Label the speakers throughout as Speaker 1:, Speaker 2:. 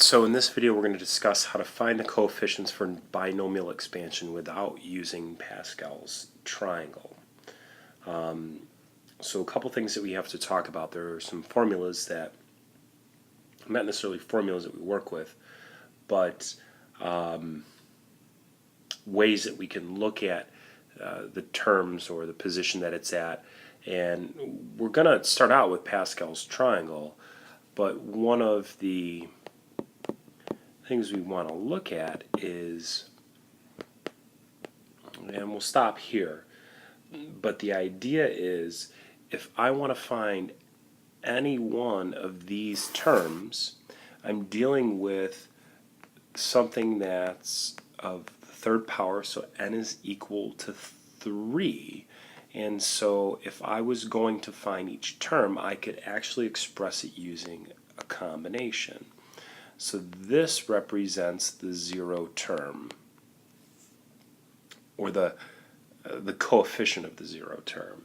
Speaker 1: So in this video we're going to discuss how to find the coefficients for binomial expansion without using Pascal's triangle. So a couple things that we have to talk about. There are some formulas that, not necessarily formulas that we work with, but ways that we can look at the terms or the position that it's at. And we're going to start out with Pascal's triangle, but one of the things we want to look at is, and we'll stop here, but the idea is if I want to find any one of these terms, I'm dealing with something that's of the third power, so n is equal to 3. And so if I was going to find each term, I could actually express it using a combination. So this represents the zero term, or the coefficient of the zero term.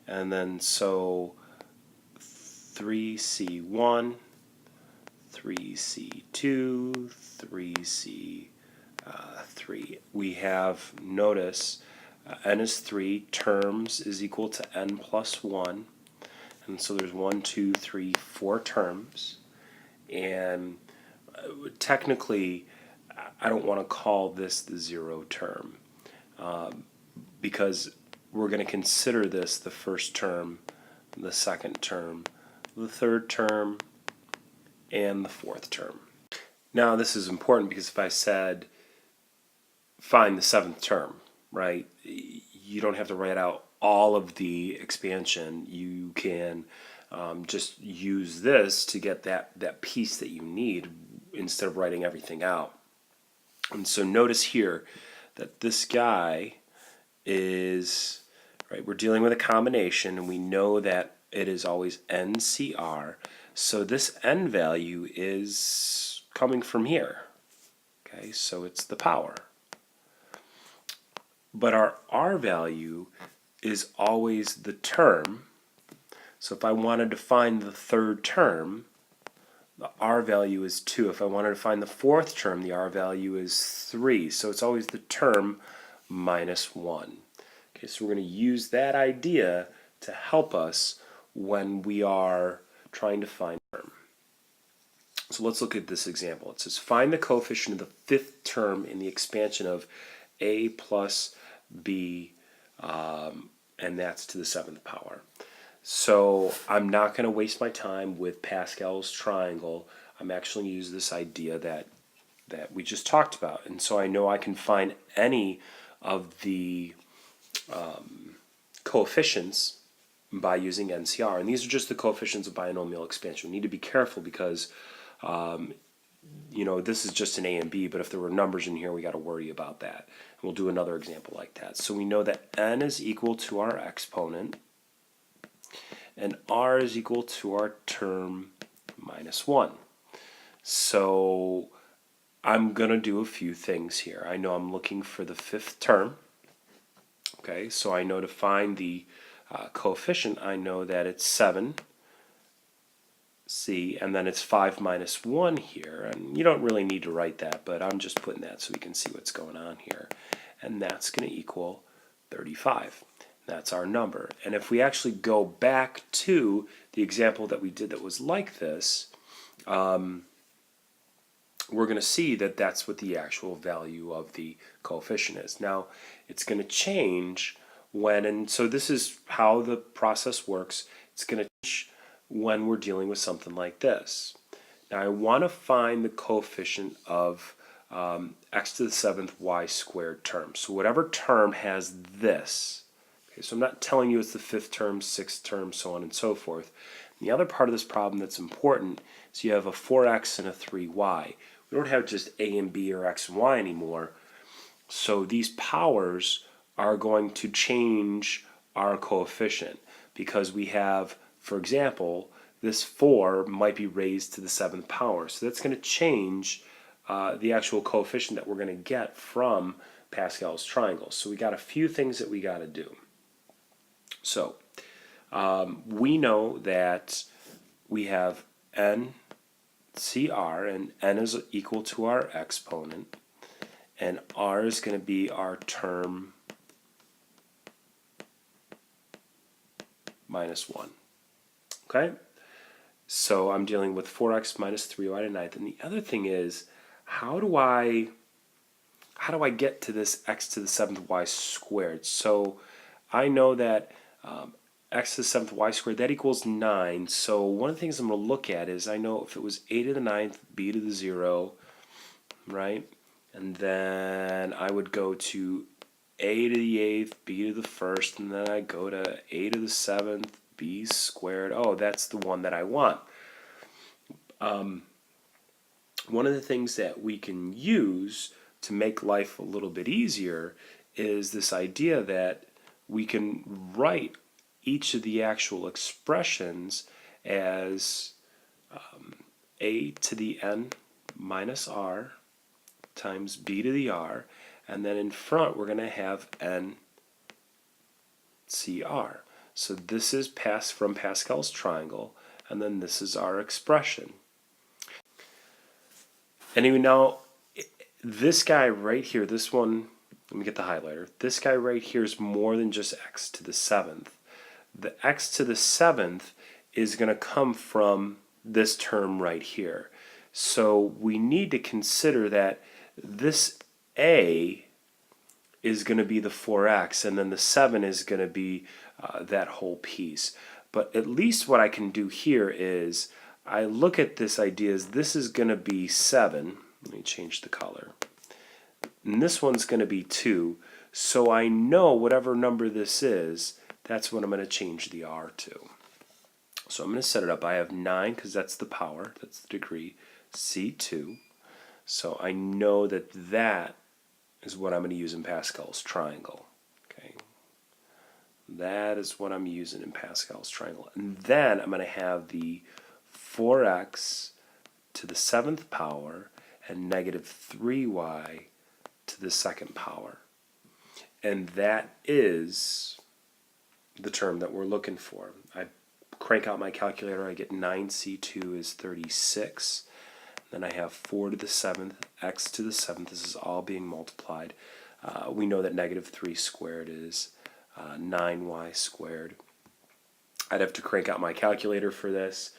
Speaker 1: And then so 3c1, 3c2, 3c3. We have, notice, n is 3, terms is equal to n plus 1. And so there's 1, 2, 3, 4 terms. And technically, I don't want to call this the zero term because we're going to consider this the first term, the second term, the third term, and the fourth term. Now this is important because if I said find the seventh term, right, you don't have to write out all of the expansion. You can just use this to get that piece that you need instead of writing everything out. And so notice here that this guy is, right, we're dealing with a combination, and we know that it is always NCR. So this n value is coming from here. Okay, so it's the power. But our R value is always the term. So if I wanted to find the third term, the R value is 2. If I wanted to find the fourth term, the R value is 3. So it's always the term minus 1. Okay, so we're going to use that idea to help us when we are trying to find a term. So let's look at this example. It says find the coefficient of the fifth term in the expansion of a plus b, and that's to the seventh power. So I'm not going to waste my time with Pascal's triangle. I'm actually going to use this idea that we just talked about. And so I know I can find any of the coefficients by using NCR. And these are just the coefficients of binomial expansion. We need to be careful because you know, this is just an A and B, but if there were numbers in here, we got to worry about that. And we'll do another example like that. So we know that n is equal to our exponent, and r is equal to our term minus 1. So I'm going to do a few things here. I know I'm looking for the fifth term. Okay, so I know to find the coefficient, I know that it's 7, C, and then it's 5 minus 1 here. And you don't really need to write that, but I'm just putting that so we can see what's going on here. And that's going to equal 35. That's our number. And if we actually go back to the example that we did that was like this, we're going to see that that's what the actual value of the coefficient is. Now, it's going to change when, and so this is how the process works. It's going to change when we're dealing with something like this. Now, I want to find the coefficient of x to the 7th y squared term. So whatever term has this. Okay, so I'm not telling you it's the fifth term, sixth term, so on and so forth. And the other part of this problem that's important is you have a 4x and a 3y. We don't have just a and b or x and y anymore. So these powers are going to change our coefficient because we have, for example, this 4 might be raised to the 7th power. So that's going to change the actual coefficient that we're going to get from Pascal's triangle. So we got a few things that we got to do. So we know that we have n CR, and n is equal to our exponent, and r is going to be our term minus 1. Okay? So I'm dealing with 4x minus 3y to the ninth. And the other thing is, how do I get to this x to the 7th y squared? So I know that x to the 7th y squared, that equals 9. So one of the things I'm going to look at is, I know if it was a to the 9th, b to the 0, right? And then I would go to a to the 8th, b to the 1st, and then I go to a to the 7th, b squared. Oh, that's the one that I want. One of the things that we can use to make life a little bit easier is this idea that we can write each of the actual expressions as a to the n minus r times b to the r, and then in front we're going to have n CR. So this is from Pascal's triangle, and then this is our expression. Anyway, now this guy right here, this one, let me get the highlighter. This guy right here is more than just x to the 7th. The x to the 7th is going to come from this term right here. So we need to consider that this a is going to be the 4x, and then the 7 is going to be that whole piece. But at least what I can do here is I look at this idea as this is going to be 7. Let me change the color. And this one's going to be 2. So I know whatever number this is, that's what I'm going to change the r to. So I'm going to set it up. I have 9 because that's the power, that's the degree, C2. So I know that that is what I'm going to use in Pascal's triangle. Okay, that is what I'm using in Pascal's triangle. And then I'm going to have the 4x to the 7th power and negative 3y to the 2nd power. And that is the term that we're looking for. I crank out my calculator, I get 9c2 is 36. Then I have 4 to the 7th, x to the 7th. This is all being multiplied. We know that negative 3 squared is 9y squared. I'd have to crank out my calculator for this,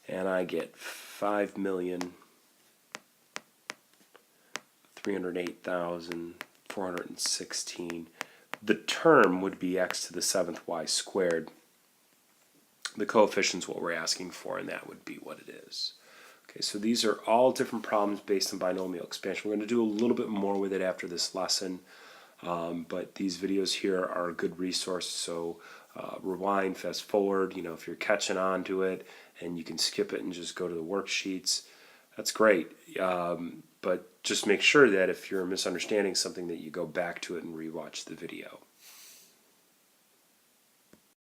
Speaker 1: and I get 5,308,416. The term would be x to the 7th y squared. The coefficient's what we're asking for, and that would be what it is. Okay, so these are all different problems based on binomial expansion. We're going to do a little bit more with it after this lesson, but these videos here are a good resource, so rewind, fast forward, if you're catching on to it, and you can skip it and just go to the worksheets, that's great. But just make sure that if you're misunderstanding something that you go back to it and rewatch the video.